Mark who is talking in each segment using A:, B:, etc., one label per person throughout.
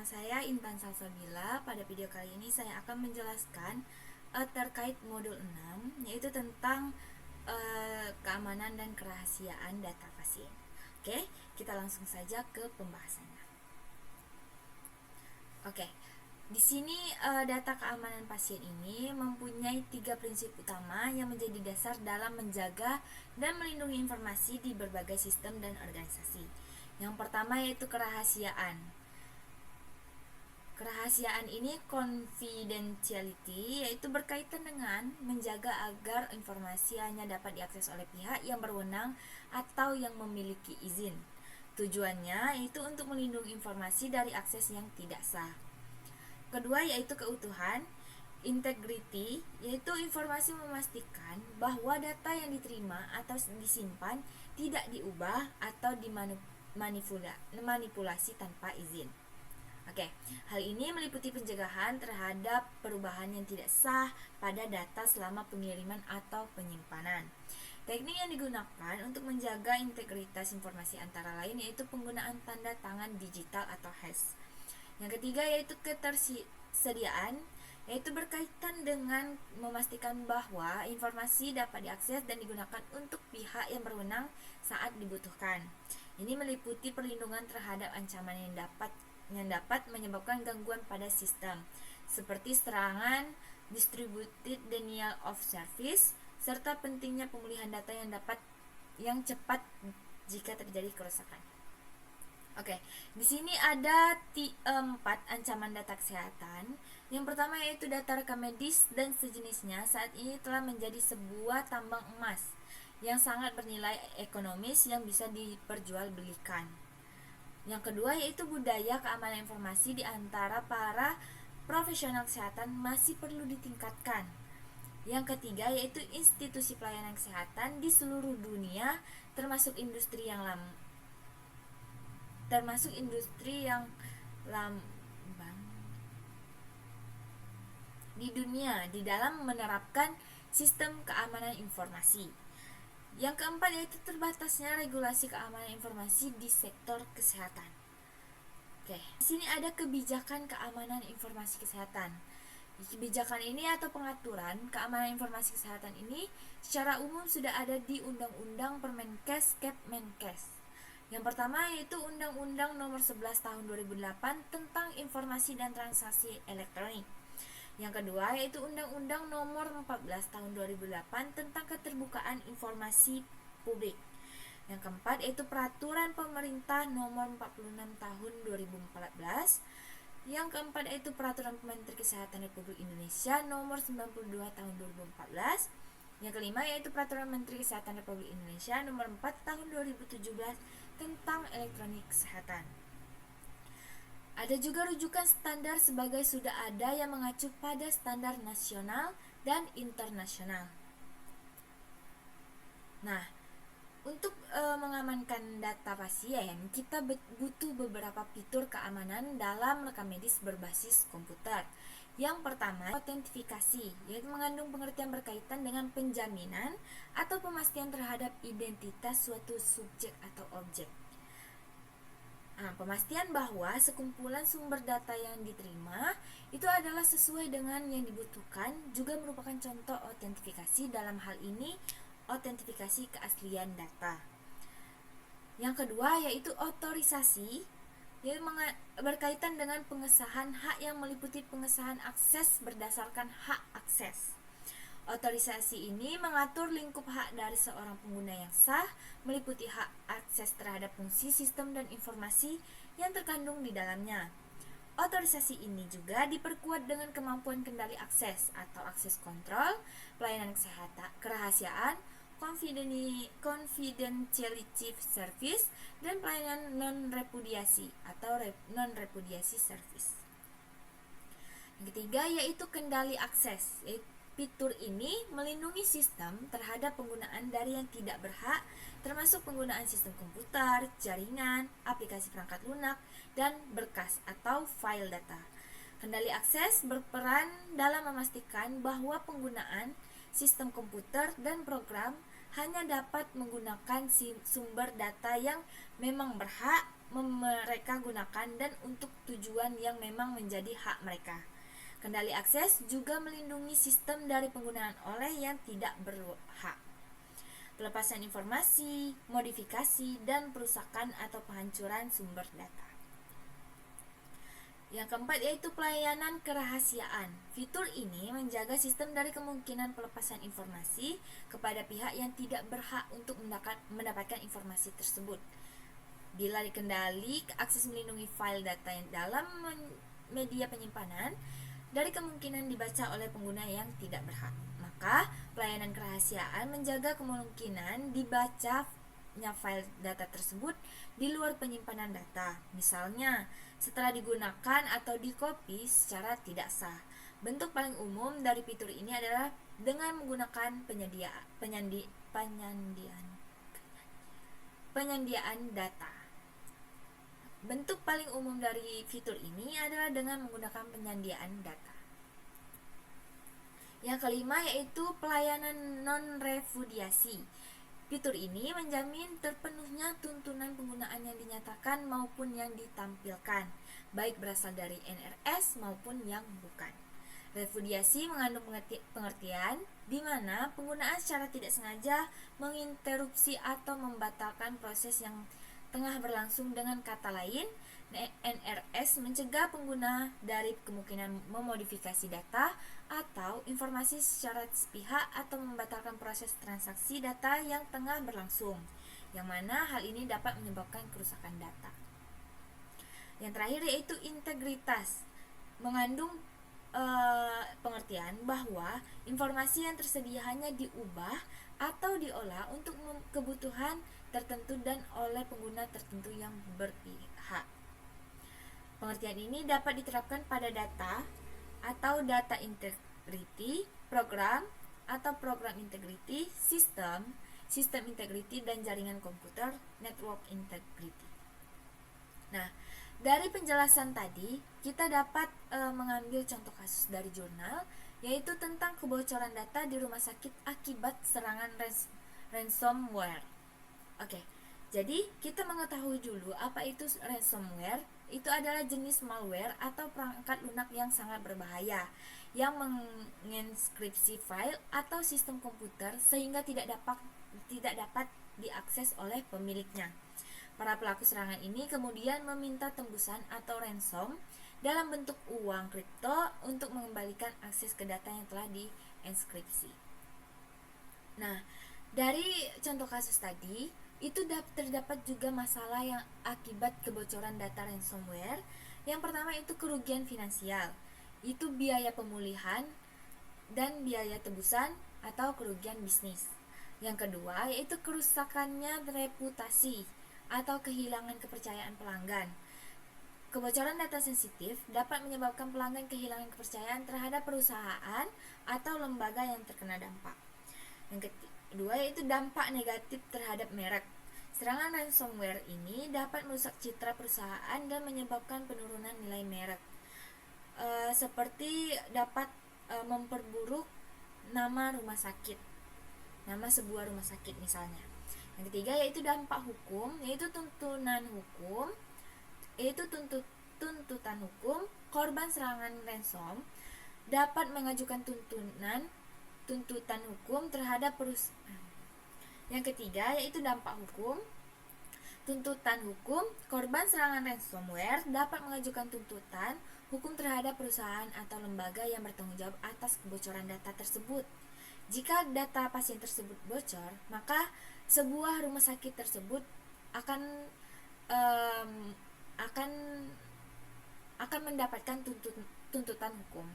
A: saya Intan Salsabila. Pada video kali ini saya akan menjelaskan terkait modul 6, yaitu tentang keamanan dan kerahasiaan data pasien. Oke, kita langsung saja ke pembahasannya. Oke, di sini data keamanan pasien ini mempunyai 3 prinsip utama yang menjadi dasar dalam menjaga dan melindungi informasi di berbagai sistem dan organisasi. Yang pertama yaitu kerahasiaan. Kerahasiaan ini confidentiality, yaitu berkaitan dengan menjaga agar informasi hanya dapat diakses oleh pihak yang berwenang atau yang memiliki izin. Tujuannya yaitu untuk melindungi informasi dari akses yang tidak sah. Kedua yaitu keutuhan. Integrity, yaitu informasi memastikan bahwa data yang diterima atau disimpan tidak diubah atau dimanipulasi tanpa izin. Oke, hal ini meliputi pencegahan terhadap perubahan yang tidak sah pada data selama pengiriman atau penyimpanan. Teknik yang digunakan untuk menjaga integritas informasi antara lain yaitu penggunaan tanda tangan digital atau hash. Yang ketiga yaitu ketersediaan, yaitu berkaitan dengan memastikan bahwa informasi dapat diakses dan digunakan untuk pihak yang berwenang saat dibutuhkan. Ini meliputi perlindungan terhadap ancaman yang dapat menyebabkan gangguan pada sistem, seperti serangan, distributed denial of service, serta pentingnya pemulihan data yang cepat jika terjadi kerusakan. Oke, di sini ada 4 ancaman data kesehatan. Yang pertama yaitu data rekam medis dan sejenisnya saat ini telah menjadi sebuah tambang emas yang sangat bernilai ekonomis yang bisa diperjualbelikan. Yang kedua yaitu budaya keamanan informasi di antara para profesional kesehatan masih perlu ditingkatkan. Yang ketiga yaitu institusi pelayanan kesehatan di seluruh dunia termasuk industri yang lambang di dunia di dalam menerapkan sistem keamanan informasi. Yang keempat yaitu terbatasnya regulasi keamanan informasi di sektor kesehatan. Oke, di sini ada kebijakan keamanan informasi kesehatan. Kebijakan ini atau pengaturan keamanan informasi kesehatan ini secara umum sudah ada di Undang-Undang Permenkes Kepmenkes. Yang pertama yaitu Undang-Undang Nomor 11 Tahun 2008 tentang Informasi dan Transaksi Elektronik. Yang kedua yaitu Undang-Undang Nomor 14 Tahun 2008 tentang Keterbukaan Informasi Publik. Yang keempat yaitu Peraturan Pemerintah Nomor 46 Tahun 2014. Yang keempat yaitu Peraturan Menteri Kesehatan Republik Indonesia Nomor 92 Tahun 2014. Yang kelima yaitu Peraturan Menteri Kesehatan Republik Indonesia Nomor 4 Tahun 2017 tentang Elektronik Kesehatan. Ada juga rujukan standar sebagai sudah ada yang mengacu pada standar nasional dan internasional. Nah, untuk mengamankan data pasien, kita butuh beberapa fitur keamanan dalam rekam medis berbasis komputer. Yang pertama, autentifikasi, yaitu mengandung pengertian berkaitan dengan penjaminan atau pemastian terhadap identitas suatu subjek atau objek. Pemastian bahwa sekumpulan sumber data yang diterima itu adalah sesuai dengan yang dibutuhkan juga merupakan contoh autentifikasi, dalam hal ini autentifikasi keaslian data. Yang kedua yaitu otorisasi, yaitu berkaitan dengan pengesahan hak yang meliputi pengesahan akses berdasarkan hak akses. Otorisasi ini mengatur lingkup hak dari seorang pengguna yang sah, meliputi hak akses terhadap fungsi sistem dan informasi yang terkandung di dalamnya. Otorisasi ini juga diperkuat dengan kemampuan kendali akses atau akses kontrol, pelayanan kesehatan, kerahasiaan, confidentiality service, dan pelayanan non-repudiasi atau non-repudiasi service. Yang ketiga yaitu kendali akses. Fitur ini melindungi sistem terhadap penggunaan dari yang tidak berhak, termasuk penggunaan sistem komputer, jaringan, aplikasi perangkat lunak, dan berkas atau file data. Kendali akses berperan dalam memastikan bahwa penggunaan sistem komputer dan program hanya dapat menggunakan sumber data yang memang berhak mereka gunakan dan untuk tujuan yang memang menjadi hak mereka. Kendali akses juga melindungi sistem dari penggunaan oleh yang tidak berhak. Pelepasan informasi, modifikasi, dan perusakan atau penghancuran sumber data. Yang keempat yaitu pelayanan kerahasiaan. Fitur ini menjaga sistem dari kemungkinan pelepasan informasi kepada pihak yang tidak berhak untuk mendapatkan informasi tersebut. Bila dikendali, akses melindungi file data yang dalam media penyimpanan dari kemungkinan dibaca oleh pengguna yang tidak berhak. Maka, pelayanan kerahasiaan menjaga kemungkinan dibacanya file data tersebut di luar penyimpanan data. Misalnya, setelah digunakan atau dikopi secara tidak sah. Bentuk paling umum dari fitur ini adalah dengan menggunakan penyediaan data. Bentuk paling umum dari fitur ini adalah dengan menggunakan penyediaan data. Yang kelima yaitu pelayanan non-repudiasi. Fitur ini menjamin terpenuhnya tuntunan penggunaan yang dinyatakan maupun yang ditampilkan, baik berasal dari NRS maupun yang bukan. Repudiasi mengandung pengertian di mana penggunaan secara tidak sengaja menginterupsi atau membatalkan proses yang tengah berlangsung. Dengan kata lain, NRS mencegah pengguna dari kemungkinan memodifikasi data atau informasi secara sepihak atau membatalkan proses transaksi data yang tengah berlangsung, yang mana hal ini dapat menyebabkan kerusakan data. Yang terakhir yaitu integritas, mengandung pengertian bahwa informasi yang tersedia hanya diubah atau diolah untuk kebutuhan tertentu dan oleh pengguna tertentu yang berpihak. Pengertian ini dapat diterapkan pada data atau data integrity, program atau program integrity, sistem integrity, dan jaringan komputer, network integrity. Nah, dari penjelasan tadi, kita dapat mengambil contoh kasus dari jurnal, yaitu tentang kebocoran data di rumah sakit akibat serangan ransomware. Oke, jadi kita mengetahui dulu apa itu ransomware. Itu adalah jenis malware atau perangkat lunak yang sangat berbahaya, yang menginskripsi file atau sistem komputer sehingga tidak dapat diakses oleh pemiliknya. Para pelaku serangan ini kemudian meminta tembusan atau ransom dalam bentuk uang kripto untuk mengembalikan akses ke data yang telah dienskripsi. Nah, dari contoh kasus tadi, itu terdapat juga masalah yang akibat kebocoran data ransomware. Yang pertama itu kerugian finansial, itu biaya pemulihan dan biaya tebusan atau kerugian bisnis. Yang kedua yaitu kerusakannya reputasi atau kehilangan kepercayaan pelanggan. Kebocoran data sensitif dapat menyebabkan pelanggan kehilangan kepercayaan terhadap perusahaan atau lembaga yang terkena dampak. Yang kedua yaitu dampak negatif terhadap merek. Serangan ransomware ini dapat merusak citra perusahaan dan menyebabkan penurunan nilai merek. Seperti dapat memperburuk nama rumah sakit, nama sebuah rumah sakit misalnya. Yang ketiga yaitu dampak hukum, yaitu tuntutan hukum. Korban serangan ransom dapat mengajukan tuntutan hukum terhadap perusahaan. Yang ketiga yaitu dampak hukum. Tuntutan hukum, korban serangan ransomware dapat mengajukan tuntutan hukum terhadap perusahaan atau lembaga yang bertanggung jawab atas kebocoran data tersebut. Jika data pasien tersebut bocor, maka sebuah rumah sakit tersebut akan mendapatkan tuntutan hukum.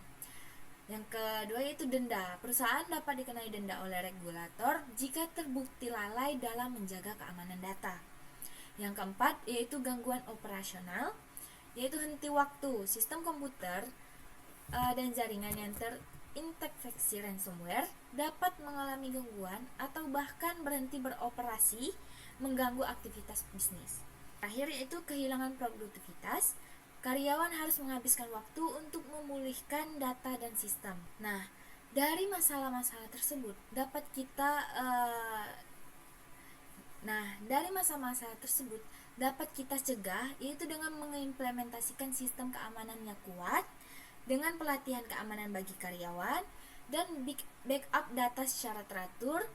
A: Yang kedua yaitu denda. Perusahaan dapat dikenai denda oleh regulator jika terbukti lalai dalam menjaga keamanan data. Yang keempat yaitu gangguan operasional, yaitu henti waktu. Sistem komputer dan jaringan yang terinfeksi ransomware dapat mengalami gangguan atau bahkan berhenti beroperasi, mengganggu aktivitas bisnis. Terakhir yaitu kehilangan produktivitas. Karyawan harus menghabiskan waktu untuk memulihkan data dan sistem. Nah, dari masalah-masalah tersebut dapat kita Nah, dari masa-masa tersebut dapat kita cegah yaitu dengan mengimplementasikan sistem keamanan yang kuat, dengan pelatihan keamanan bagi karyawan, dan backup data secara teratur,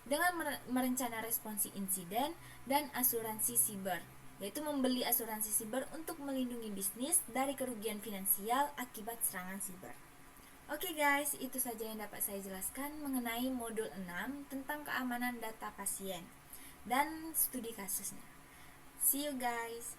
A: dengan merencana responsi insiden, dan asuransi siber, yaitu membeli asuransi siber untuk melindungi bisnis dari kerugian finansial akibat serangan siber. Oke guys, itu saja yang dapat saya jelaskan mengenai modul 6 tentang keamanan data pasien dan studi kasusnya. See you guys.